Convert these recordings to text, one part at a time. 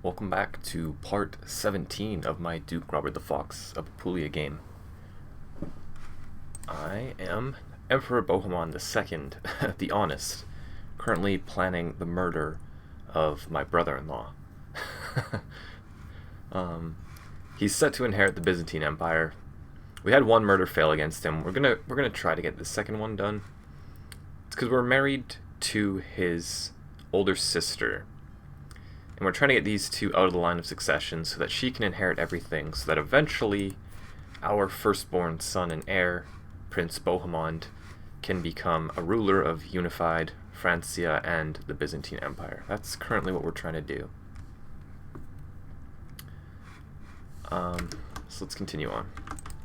Welcome back to part 17 of my Duke Robert the Fox of Apulia game. I am Emperor Bohemond II, the Honest, currently planning the murder of my brother-in-law. He's set to inherit the Byzantine Empire. We had one murder fail against him. We're gonna try to get the second one done. It's because we're married to his older sister. And we're trying to get these two out of the line of succession so that she can inherit everything, so that eventually our firstborn son and heir, Prince Bohemond, can become a ruler of unified Francia and the Byzantine Empire. That's currently what we're trying to do. So let's continue on.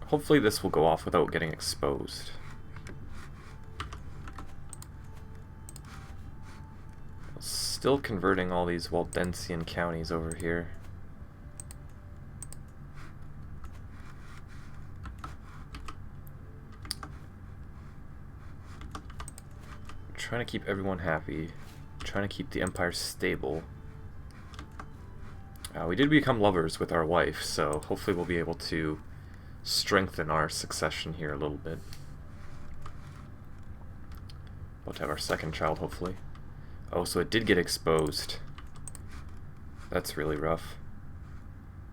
Hopefully this will go off without getting exposed. Still converting all these Waldensian counties over here. Trying to keep everyone happy. Trying to keep the empire stable. We did become lovers with our wife, so hopefully we'll be able to strengthen our succession here a little bit. We'll have our second child, hopefully. Oh, so it did get exposed. That's really rough.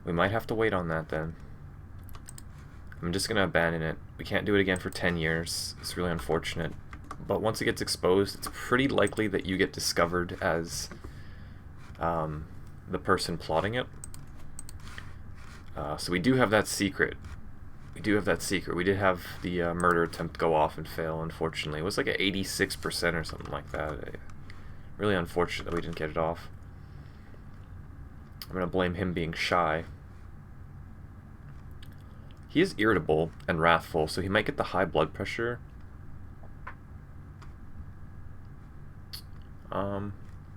We might have to wait on that then. I'm just gonna abandon it. We can't do it again for 10 years. It's really unfortunate. But once it gets exposed, it's pretty likely that you get discovered as the person plotting it. So we do have that secret. We did have the murder attempt go off and fail, unfortunately. It was like an 86% or something like that. Really unfortunate that we didn't get it off. I'm going to blame him being shy. He is irritable and wrathful, so he might get the high blood pressure.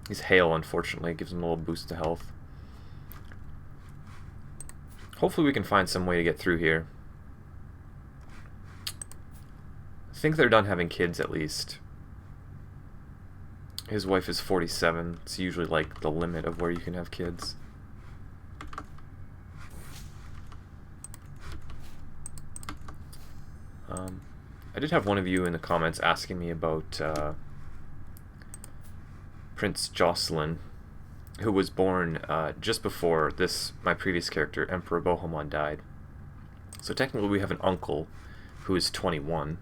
He's hale, unfortunately. It gives him a little boost to health. Hopefully we can find some way to get through here. I think they're done having kids, at least. His wife is 47. It's usually like the limit of where you can have kids. I did have one of you in the comments asking me about Prince Jocelyn, who was born just before my previous character, Emperor Bohemond, died. So technically we have an uncle who is 21.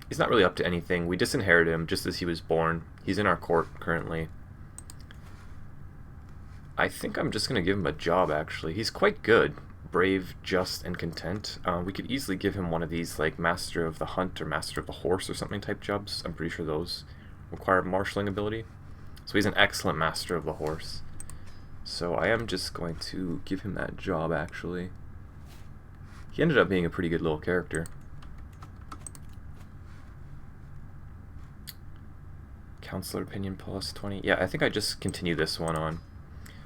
He's not really up to anything. We disinherited him just as he was born. He's in our court currently. I think I'm just going to give him a job, actually. He's quite good. Brave, just, and content. We could easily give him one of these, like Master of the Hunt or Master of the Horse or something type jobs. I'm pretty sure those require marshalling ability. So he's an excellent Master of the Horse. So I am just going to give him that job, actually. He ended up being a pretty good little character. Counselor opinion plus 20. Yeah, I think I just continue this one on.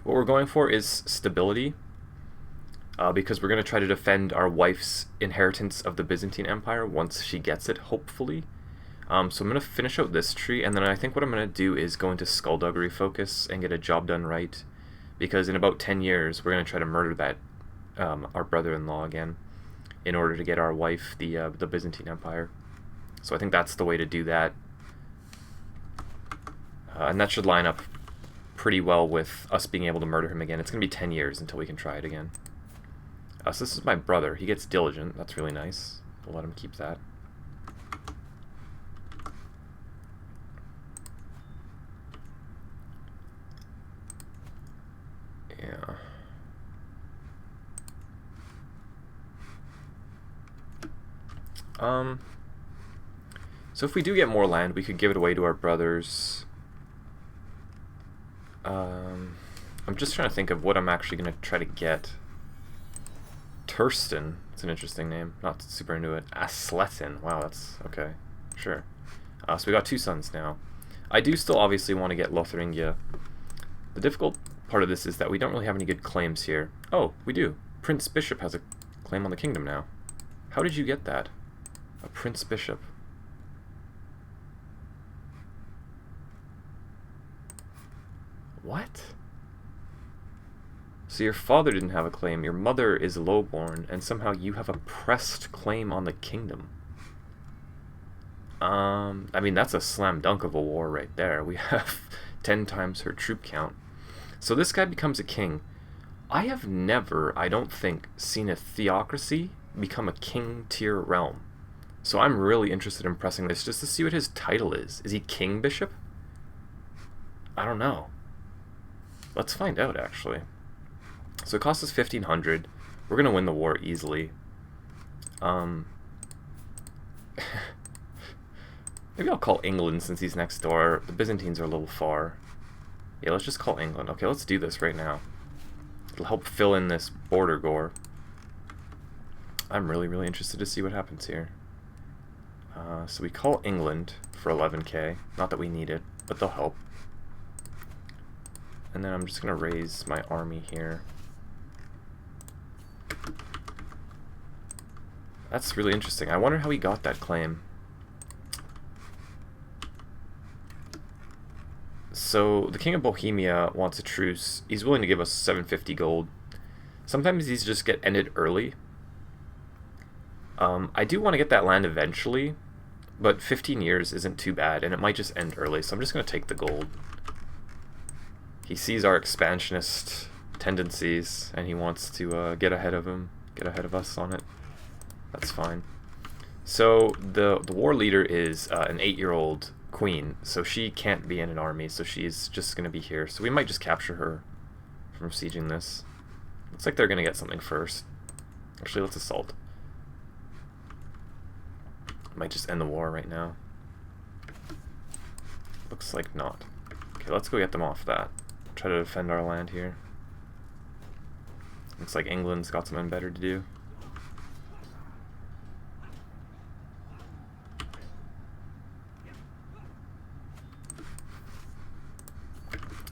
What we're going for is stability, because we're going to try to defend our wife's inheritance of the Byzantine Empire once she gets it, hopefully. So I'm going to finish out this tree, and then I think what I'm going to do is go into skullduggery focus and get a job done right, because in about 10 years we're going to try to murder that our brother-in-law again in order to get our wife the Byzantine Empire. So I think that's the way to do that. And that should line up pretty well with us being able to murder him again. It's going to be 10 years until we can try it again. So this is my brother. He gets diligent. That's really nice. We'll let him keep that. Yeah. So if we do get more land, we could give it away to our brothers. I'm just trying to think of what I'm actually going to try to get. Turston. It's an interesting name. Not super into it. Asletin. Wow, that's okay. Sure. So we got two sons now. I do still obviously want to get Lotharingia. The difficult part of this is that we don't really have any good claims here. Oh, we do. Prince Bishop has a claim on the kingdom now. How did you get that? A Prince Bishop. What? So your father didn't have a claim, your mother is lowborn, and somehow you have a pressed claim on the kingdom. I mean, that's a slam dunk of a war right there. We have 10 times her troop count. So this guy becomes a king. I have never, I don't think, seen a theocracy become a king-tier realm. So I'm really interested in pressing this just to see what his title is. Is he King Bishop? I don't know. Let's find out, actually. So it costs us 1,500. We're going to win the war easily. Maybe I'll call England since he's next door. The Byzantines are a little far. Yeah, let's just call England. Okay, let's do this right now. It'll help fill in this border gore. I'm really, really interested to see what happens here. So we call England for 11k. Not that we need it, but they'll help. And then I'm just going to raise my army here. That's really interesting. I wonder how he got that claim. So the King of Bohemia wants a truce. He's willing to give us 750 gold. Sometimes these just get ended early. I do want to get that land eventually, but 15 years isn't too bad, and it might just end early, so I'm just going to take the gold. He sees our expansionist tendencies, and he wants to get ahead of him, get ahead of us on it. That's fine. So the war leader is an 8-year-old queen, so she can't be in an army, so she's just going to be here. So we might just capture her from sieging this. Looks like they're going to get something first. Actually, let's assault. Might just end the war right now. Looks like not. Okay, let's go get them off that. Try to defend our land here. Looks like England's got something better to do.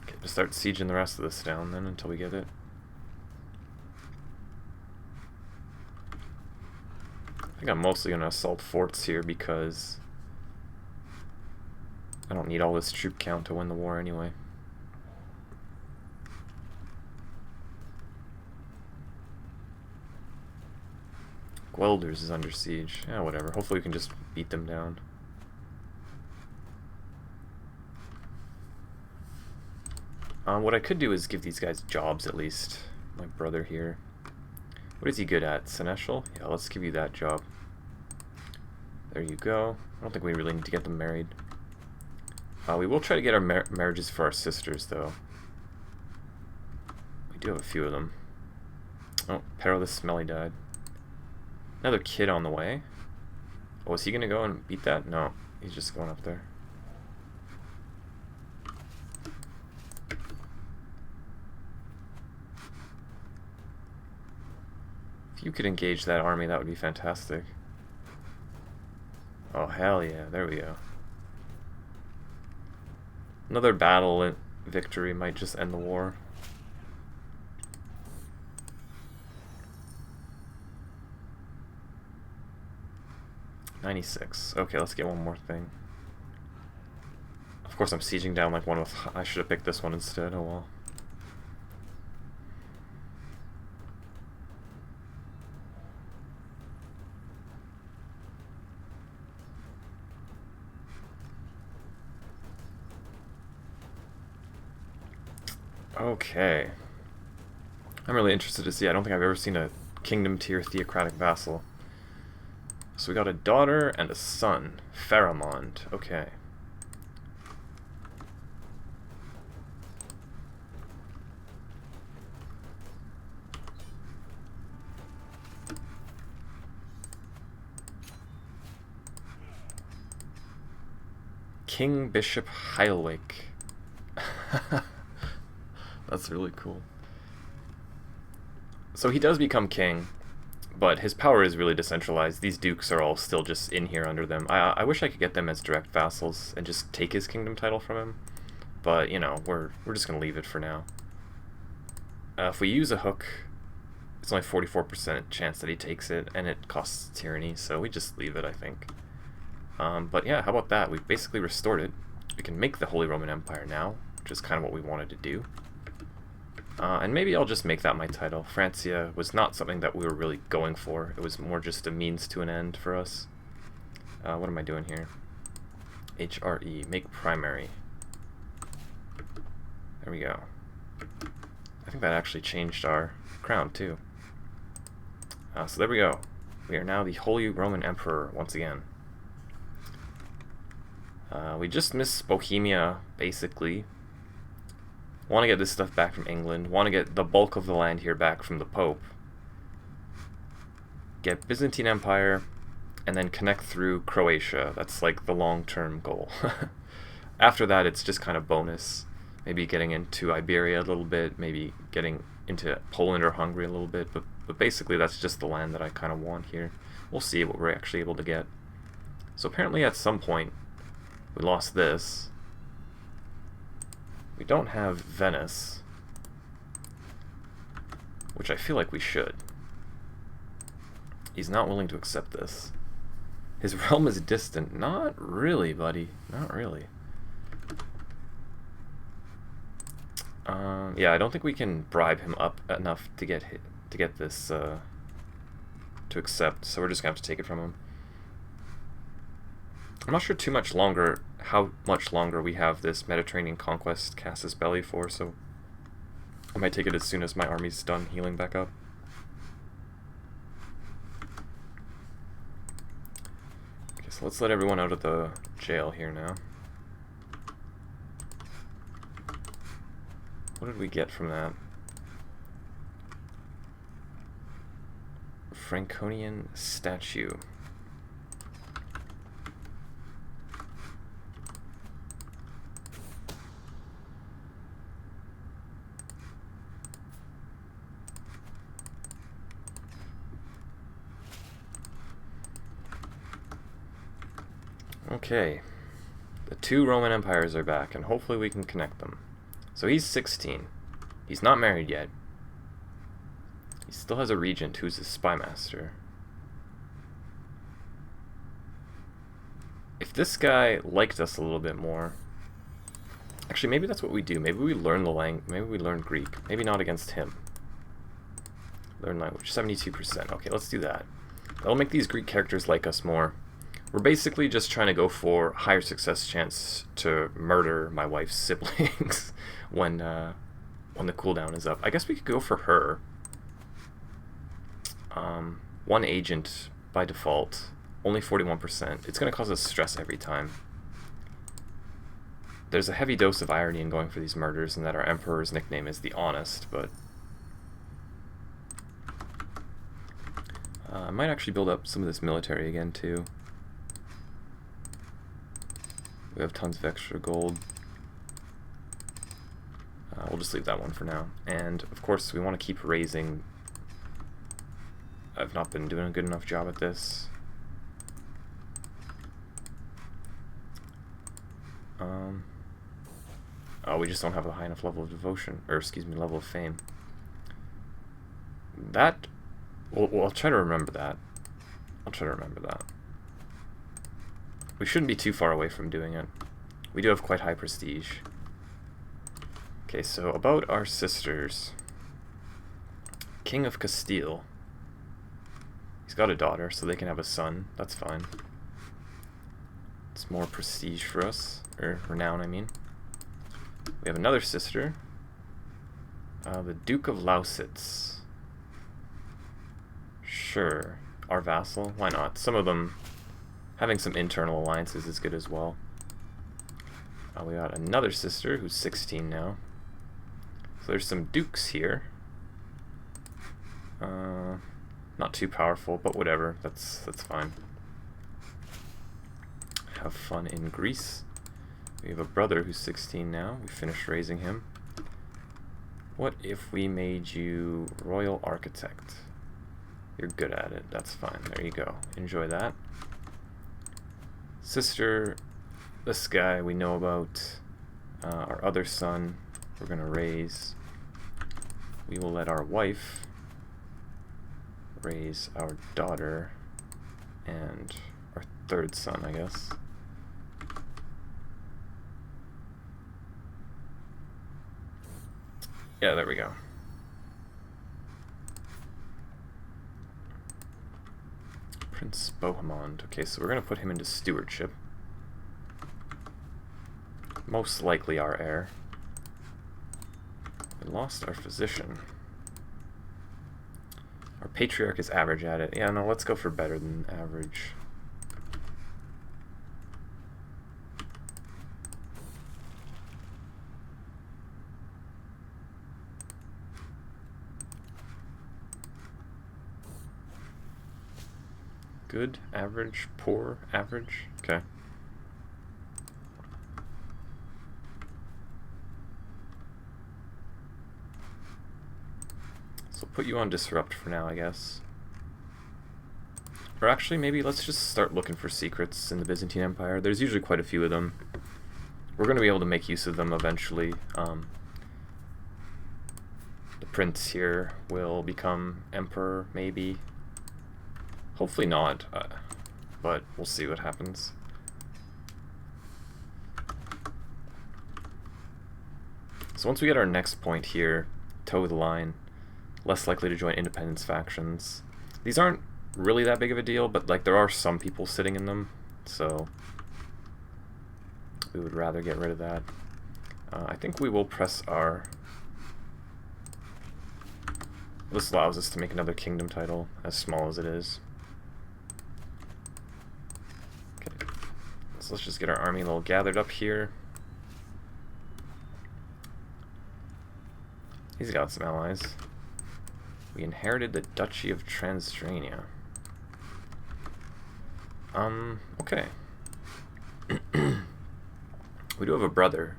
Okay, just start sieging the rest of this down then until we get it. I think I'm mostly going to assault forts here because I don't need all this troop count to win the war anyway. Guelders is under siege. Yeah, whatever. Hopefully we can just beat them down. What I could do is give these guys jobs at least. My brother here. What is he good at? Seneschal? Yeah, let's give you that job. There you go. I don't think we really need to get them married. We will try to get our marriages for our sisters, though. We do have a few of them. Oh, Pero the Smelly died. Another kid on the way. Oh, is he going to go and beat that? No, he's just going up there. If you could engage that army, that would be fantastic. Oh, hell yeah. There we go. Another battle victory might just end the war. $96. Okay, let's get one more thing. Of course, I'm sieging down like one with... I should have picked this one instead. Oh well. Okay. I'm really interested to see. I don't think I've ever seen a kingdom tier theocratic vassal. So we got a daughter and a son. Pharamond. Okay. King Bishop Heilwake. That's really cool. So he does become king, but his power is really decentralized. These dukes are all still just in here under them. I wish I could get them as direct vassals and just take his kingdom title from him, but you know, we're just gonna leave it for now. If we use a hook, it's only 44% chance that he takes it, and it costs tyranny, so we just leave it, I think. But yeah, how about that? We've basically restored it. We can make the Holy Roman Empire now, which is kind of what we wanted to do. And maybe I'll just make that my title. Francia was not something that we were really going for. It was more just a means to an end for us. What am I doing here? HRE, make primary. There we go. I think that actually changed our crown too. So there we go. We are now the Holy Roman Emperor once again. We just missed Bohemia, basically. Want to get this stuff back from England. Want to get the bulk of the land here back from the Pope. Get Byzantine Empire, and then connect through Croatia. That's like the long-term goal. After that, it's just kind of bonus. Maybe getting into Iberia a little bit, maybe getting into Poland or Hungary a little bit, but basically that's just the land that I kind of want here. We'll see what we're actually able to get. So apparently at some point, we lost this. We don't have Venice, which I feel like we should. He's not willing to accept this. His realm is distant. Not really, buddy. Not really. Yeah, I don't think we can bribe him up enough to get this to accept. So we're just gonna have to take it from him. I'm not sure how much longer we have this Mediterranean conquest Casus Belli for. So I might take it as soon as my army's done healing back up. Okay, so let's let everyone out of the jail here now. What did we get from that? Franconian statue. Okay, the two Roman empires are back, and hopefully we can connect them. So he's 16. He's not married yet. He still has a regent who's his spy master. If this guy liked us a little bit more... Actually, maybe that's what we do. Maybe we learn the language. Maybe we learn Greek. Maybe not against him. Learn language. 72%. Okay, let's do that. That'll make these Greek characters like us more. We're basically just trying to go for higher success chance to murder my wife's siblings when the cooldown is up. I guess we could go for her. One agent by default, only 41%. It's going to cause us stress every time. There's a heavy dose of irony in going for these murders, and that our Emperor's nickname is the Honest, but I might actually build up some of this military again too. We have tons of extra gold. We'll just leave that one for now. And, of course, we want to keep raising. I've not been doing a good enough job at this. Oh, we just don't have a high enough level of devotion. Or, excuse me, level of fame. That... Well, I'll try to remember that. I'll try to remember that. We shouldn't be too far away from doing it. We do have quite high prestige. Okay, so about our sisters. King of Castile. He's got a daughter, so they can have a son. That's fine. It's more prestige for us. Or renown, I mean. We have another sister. The Duke of Lausitz. Sure. Our vassal? Why not? Some of them... Having some internal alliances is good as well. We got another sister who's 16 now. So there's some dukes here. Not too powerful, but whatever. That's fine. Have fun in Greece. We have a brother who's 16 now. We finished raising him. What if we made you Royal Architect? You're good at it. That's fine. There you go. Enjoy that. Sister, this guy we know about. Our other son, we're going to raise. We will let our wife raise our daughter and our third son, I guess. Yeah, there we go. Prince Bohemond. Okay, so we're going to put him into stewardship. Most likely our heir. We lost our physician. Our patriarch is average at it. Yeah, no, let's go for better than average. Good, average, poor, average. Okay. So put you on disrupt for now, I guess. Or actually, maybe let's just start looking for secrets in the Byzantine Empire. There's usually quite a few of them. We're going to be able to make use of them eventually. The prince here will become emperor, maybe. Hopefully not, but we'll see what happens. So once we get our next point here, toe the line, less likely to join independence factions. These aren't really that big of a deal, but like there are some people sitting in them, so we would rather get rid of that. I think we will press R. This allows us to make another kingdom title, as small as it is. Okay, so let's just get our army a little gathered up here. He's got some allies. We inherited the Duchy of Transylvania. Okay. We do have a brother.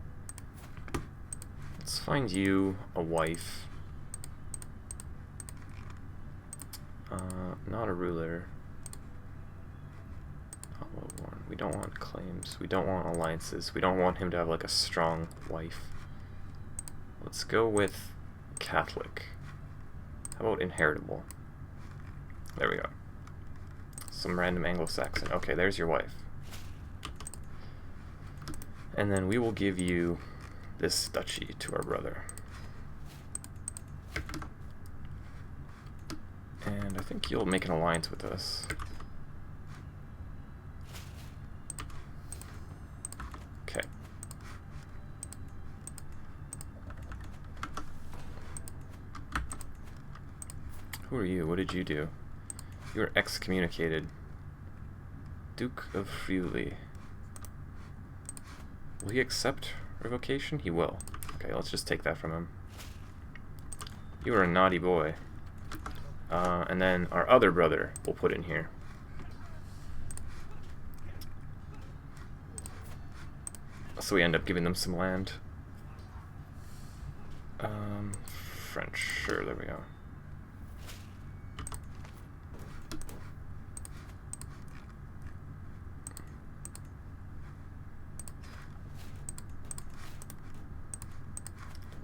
Let's find you a wife. Not a ruler. Not well-born. We don't want claims. We don't want alliances. We don't want him to have like a strong wife. Let's go with Catholic. How about inheritable? There we go. Some random Anglo-Saxon. Okay, there's your wife. And then we will give you this duchy to our brother. And I think you'll make an alliance with us. Okay. Who are you? What did you do? You were excommunicated. Duke of Friuli. Will he accept revocation? He will. Okay, let's just take that from him. You are a naughty boy. And then our other brother we'll put in here. So we end up giving them some land. French, sure, there we go.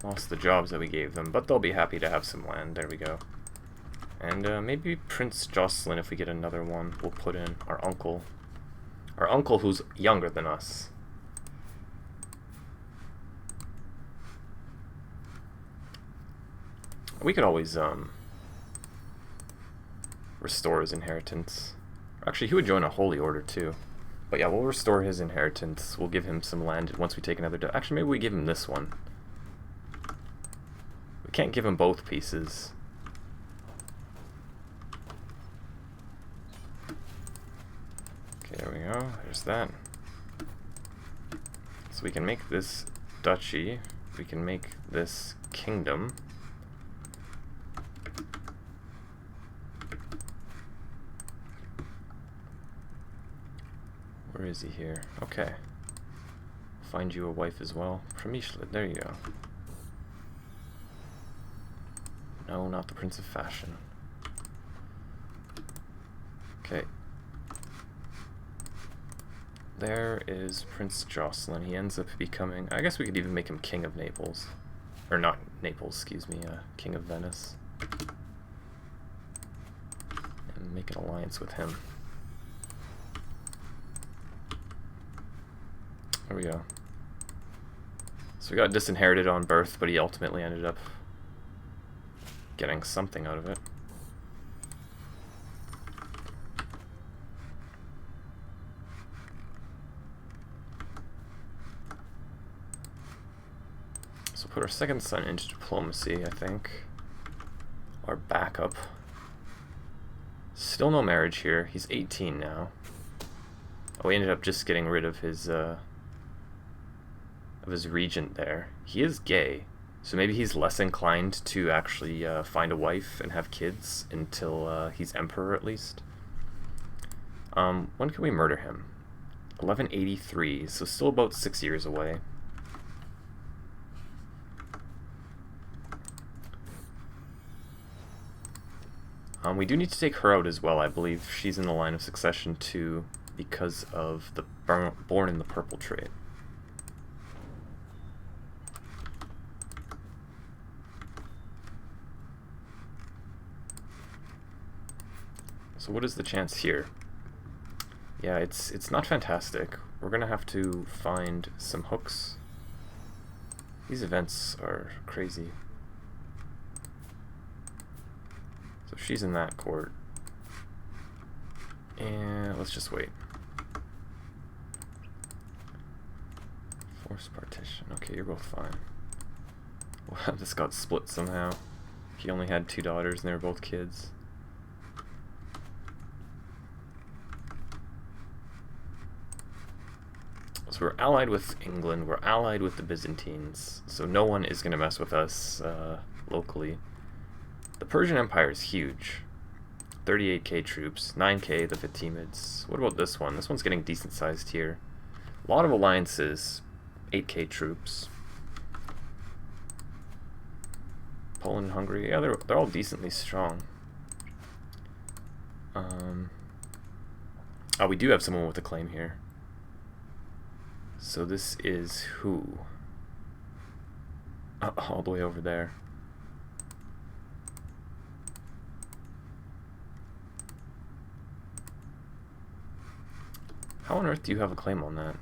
Lost the jobs that we gave them, but they'll be happy to have some land. There we go. And maybe Prince Jocelyn, if we get another one, we'll put in our uncle. Our uncle who's younger than us. We could always restore his inheritance. Actually, he would join a holy order too. But yeah, we'll restore his inheritance. We'll give him some land once we take another... Actually, maybe we give him this one. We can't give him both pieces. There we go, there's that. So we can make this duchy, we can make this kingdom. Where is he here? Okay. Find you a wife as well. Premishlet, there you go. No, not the Prince of Fashion. Okay. There is Prince Jocelyn. He ends up becoming... I guess we could even make him King of Naples. Or not Naples, excuse me. King of Venice. And make an alliance with him. There we go. So we got disinherited on birth, but he ultimately ended up getting something out of it. put our second son into diplomacy, I think. Our backup. Still no marriage here. He's 18 now. Oh, we ended up just getting rid of his regent there. He is gay, so maybe he's less inclined to actually find a wife and have kids until he's emperor, at least. When can we murder him? 1183, so still about 6 years away. We do need to take her out as well. I believe she's in the line of succession too, because of the born in the purple trait. So what is the chance here? Yeah, it's not fantastic. We're gonna have to find some hooks. These events are crazy. So she's in that court. And let's just wait. Forced partition. Okay, you're both fine. Wow, this got split somehow. He only had 2 daughters and they were both kids. So we're allied with England, we're allied with the Byzantines, so no one is going to mess with us locally. The Persian Empire is huge. 38k troops, 9k the Fatimids. What about this one? This one's getting decent sized here. A lot of alliances, 8k troops. Poland and Hungary, yeah, they're all decently strong. Oh, we do have someone with a claim here. So this is who? All the way over there. How on earth do you have a claim on that?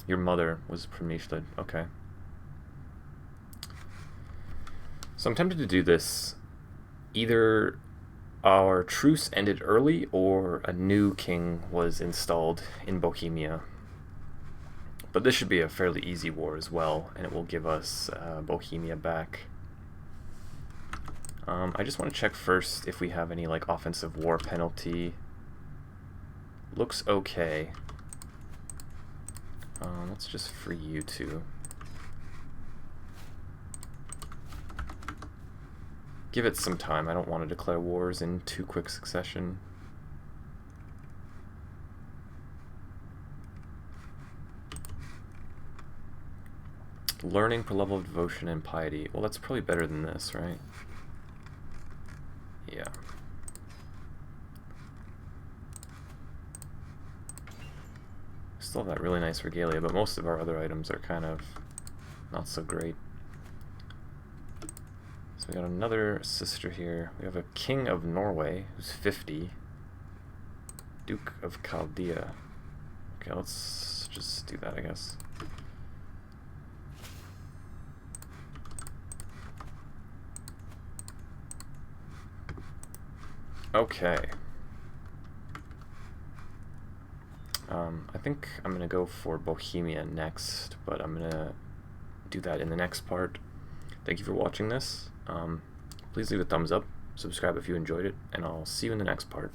Your mother was from Nishted. Okay. So I'm tempted to do this. Either our truce ended early or a new king was installed in Bohemia. But this should be a fairly easy war as well, and it will give us Bohemia back. I just want to check first if we have any like offensive war penalty. Looks okay. Let's just free you two. Give it some time. I don't want to declare wars in too quick succession. Learning per level of devotion and piety. Well, that's probably better than this, right? Yeah. Still have that really nice regalia, but most of our other items are kind of not so great. So we got another sister here. We have a king of Norway who's 50. Duke of Chaldea. Okay, let's just do that, I guess. Okay. I think I'm going to go for Bohemia next, but I'm going to do that in the next part. Thank you for watching this. Please leave a thumbs up, subscribe if you enjoyed it, and I'll see you in the next part.